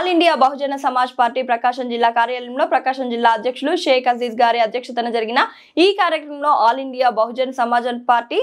All India Bahujan Samaj party ప్రకాశం జిల్లా కార్యాలయంలో ప్రకాశం జిల్లా అధ్యక్షులు షేక్ అజీజ్ గారి అధ్యక్షతన జరిగిన ఈ కార్యక్రమంలో all India Bahujan Samaj party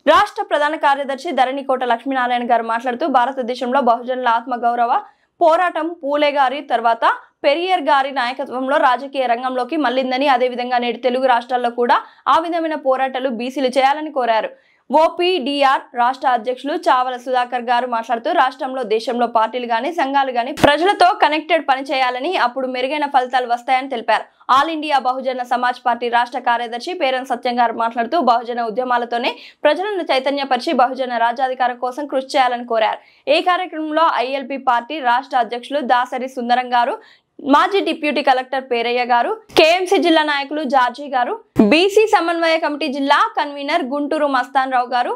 రాష్ట్ర ప్రధాన కార్యదర్శి ధరణికోట లక్ష్మీనారాయణ గారు మాట్లాడుతూ భారతదేశంలో బహుజనుల ఆత్మగౌరవ పోరాటం పూలే గారి తర్వాత పెరియర్ గారి నాయకత్వంలో రాజకీయ రంగంలోకి మళ్లిందని, అదేవిధంగా నేడు తెలుగు రాష్ట్రాల్లో కూడా ఆ విధమైన పోరాటాలు బీసీలు చేయాలని కోరారు. ఓపీడీఆర్ రాష్ట్ర అధ్యక్షులు చావల సుధాకర్ గారు మాట్లాడుతూ రాష్ట్రంలో దేశంలో పార్టీలు గాని సంఘాలు గాని ప్రజలతో కనెక్టెడ్ పనిచేయాలని, అప్పుడు మెరుగైన ఫలితాలు వస్తాయని తెలిపారు. All India Bahujan Samaj party రాష్ట్ర కార్యదర్శి పేరం సత్యం గారు మాట్లాడుతూ బహుజన ఉద్యమాలతోనే ప్రజలను చైతన్యపరిచి బహుజన రాజ్యాధికారం కోసం కృషి చేయాలని కోరారు. ఈ కార్యక్రమంలో ఐఎల్పీ పార్టీ రాష్ట్ర అధ్యక్షులు దాసరి సుందరం గారు, మాజీ డిప్యూటీ కలెక్టర్ పేరయ్య గారు, కేఎంసీ జిల్లా నాయకులు జార్జీ గారు, బీసీ సమన్వయ కమిటీ జిల్లా కన్వీనర్ గుంటూరు మస్తాన్ రావు గారు,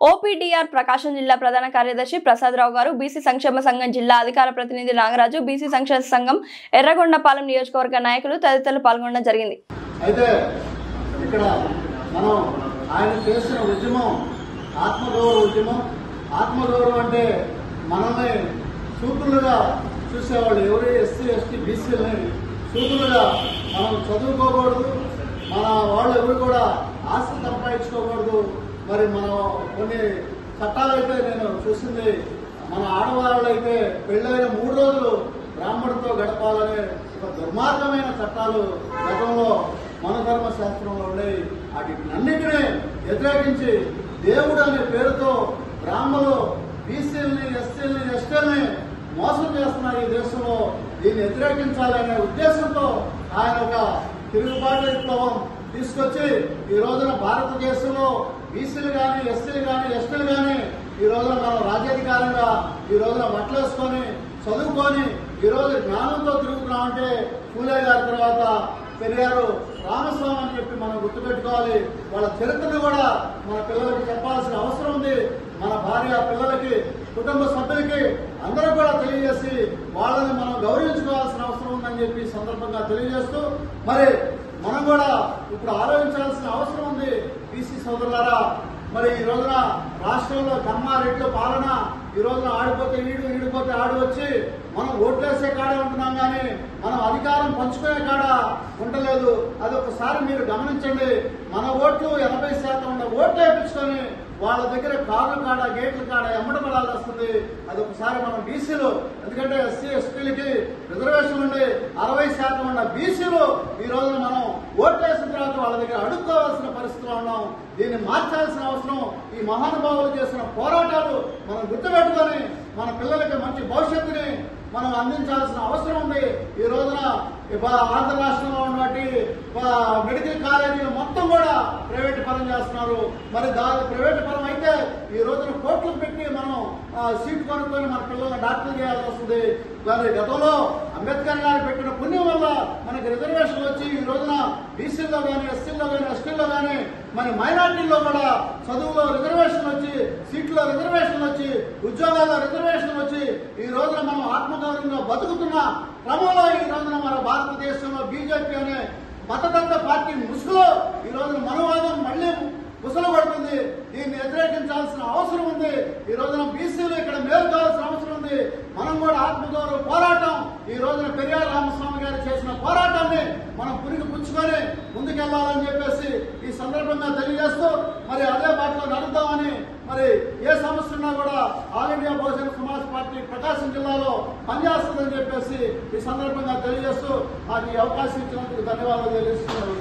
ఓపీడీఆర్ ప్రకాశం జిల్లా ప్రధాన కార్యదర్శి ప్రసాద్ రావు గారు, బీసీ సంక్షేమ సంఘం జిల్లా అధికార ప్రతినిధి నాగరాజు, బీసీ సంక్షేమ సంఘం ఎర్రగొండపాలెం నియోజకవర్గ నాయకులు తదితరులు పాల్గొనడం జరిగింది. అయితే ఇక్కడ మనం ఆయన చేసిన ఉద్యమం ఆత్మగౌరవ ఉద్యమం. ఆత్మగౌరవం అంటే మనల్ని సూత్రులుగా చూసేవాళ్ళు ఎవరు, ఎస్సీ ఎస్టీ బీసీలని సూత్రులుగా మనం చదువుకోకూడదు, మన వాళ్ళు ఎవరు కూడా ఆస్తి సంపాదించుకోకూడదు. మరి మనం కొన్ని చట్టాలు అయితే నేను చూసింది, మన ఆడవాళ్ళు అయితే పెళ్ళైన 3 రోజులు బ్రాహ్మణుడితో గడపాలనే ఒక దుర్మార్గమైన చట్టాలు గతంలో మనధర్మ శాస్త్రంలో ఉండేవి. వాటినన్నిటినీ వ్యతిరేకించి దేవుడు అనే పేరుతో బ్రాహ్మణులు బీసీలని ఎస్సీలని ఎస్టీలని మోసం చేస్తున్నారు ఈ దేశంలో. దీన్ని వ్యతిరేకించాలనే ఉద్దేశంతో ఆయన ఒక తిరుగుబాటు విప్లవం తీసుకొచ్చి ఈ రోజున భారతదేశంలో బీసీలు కానీ ఎస్సీలు కానీ ఎస్టీలు కానీ ఈ రోజున మనం రాజ్యాధికారంగా ఈ రోజున బట్టలేసుకొని చదువుకొని ఈ రోజు జ్ఞానంతో తిరుగుతున్నామంటే పూలే గారి తర్వాత పెరియారు రామస్వామి అని చెప్పి మనం గుర్తుపెట్టుకోవాలి. వాళ్ళ చరిత్రను కూడా మన పిల్లలకి చెప్పాల్సిన అవసరం ఉంది. మన భార్య పిల్లలకి కుటుంబ సభ్యులకి అందరూ కూడా తెలియజేసి వాళ్ళని మనం గౌరవించుకోవాల్సిన అవసరం ఉందని చెప్పి సందర్భంగా తెలియజేస్తూ మరి మనం కూడా ఇప్పుడు ఆలోచించాల్సిన అవసరం ఉంది. బీసీ సోదరులారా, మరి ఈ రోజున రాష్ట్రంలో కమ్మారెడ్డి పాలన ఈ రోజున ఆడిపోతే ఈడిపోతే ఆడి వచ్చి మనం ఓట్లేసే కాడ ఉంటున్నాం కానీ మనం అధికారం పంచుకునే కాడ ఉండలేదు. అది ఒకసారి మీరు గమనించండి. మన ఓట్లు 80% ఉన్న ఓట్లు వేయించుకొని వాళ్ళ దగ్గర కార్లు కాడ గేట్ల కాడ ఎమ్మడపడాల్సి వస్తుంది. అది ఒకసారి మనం బీసీలు, ఎందుకంటే ఎస్సీ ఎస్టీలకి రిజర్వేషన్ ఉండి 60% ఉన్న బీసీలు ఈ రోజున మనం ఓట్లు వేసిన తర్వాత వాళ్ళ దగ్గర అడుక్కోవాల్సిన పరిస్థితిలో ఉన్నాం. దీన్ని మార్చాల్సిన అవసరం, ఈ మహానుభావులు చేసిన పోరాటాలు మనం గుర్తుపెట్టుకొని మన పిల్లలకి మంచి భవిష్యత్తుని మనం అందించాల్సిన అవసరం ఉంది. ఈ రోజున ఆంధ్ర రాష్ట్రంలో ఉన్నటువంటి మెడికల్ కాలేజీలు మొత్తం కూడా ప్రైవేట్ పరం చేస్తున్నారు. మరి ప్రైవేట్ పరం అయితే ఈ రోజున కోట్లు పెట్టి మనం సీట్ కొనుక్కొని మన పిల్లల్ని డాక్టర్లు చేయాల్సి వస్తుంది. మరి గతంలో అంబేద్కర్ గారు పెట్టిన పుణ్యం వల్ల మనకి రిజర్వేషన్లు వచ్చి ఈ రోజున బీసీల్లో కానీ ఎస్సీల్లో కానీ ఎస్టీల్లో కానీ మరి మైనార్టీల్లో కూడా చదువులో రిజర్వేషన్లు వచ్చి, సీట్లో రిజర్వేషన్లు వచ్చి, ఉద్యోగాల్లో రిజర్వేషన్లు వచ్చి ఈ రోజున మనం ఆత్మగౌరవంగా బతుకుతున్న క్రమంలో ఈ రోజున మన భారతదేశంలో బీజేపీ అనే మతతత్వ పార్టీ ముసుగులో ఈ రోజున మనవాదం మళ్లీ ముసలు పడుతుంది. దీన్ని వ్యతిరేకించాల్సిన అవసరం ఉంది. ఈ రోజున బీసీలు ఇక్కడ మేలుకోవాల్సిన అవసరం ఉంది. మనం కూడా ఆత్మగౌరవ పోరాటం ఈ రోజున పెరియార్ రామస్వామి గారు చేసిన పోరాటాన్ని మనం పురికి పుచ్చుకొని ముందుకెళ్లాలని చెప్పేసి ఈ సందర్భంగా తెలియజేస్తూ మరి అదే బాటలో నడుద్దామని, మరి ఏ సమస్య ఉన్నా కూడా all India Bahujan Samaj party ప్రకాశం జిల్లాలో పనిచేస్తుందని చెప్పేసి ఈ సందర్భంగా తెలియజేస్తూ నాకు ఈ అవకాశం ఇచ్చినందుకు ధన్యవాదాలు తెలియజేస్తున్నాను.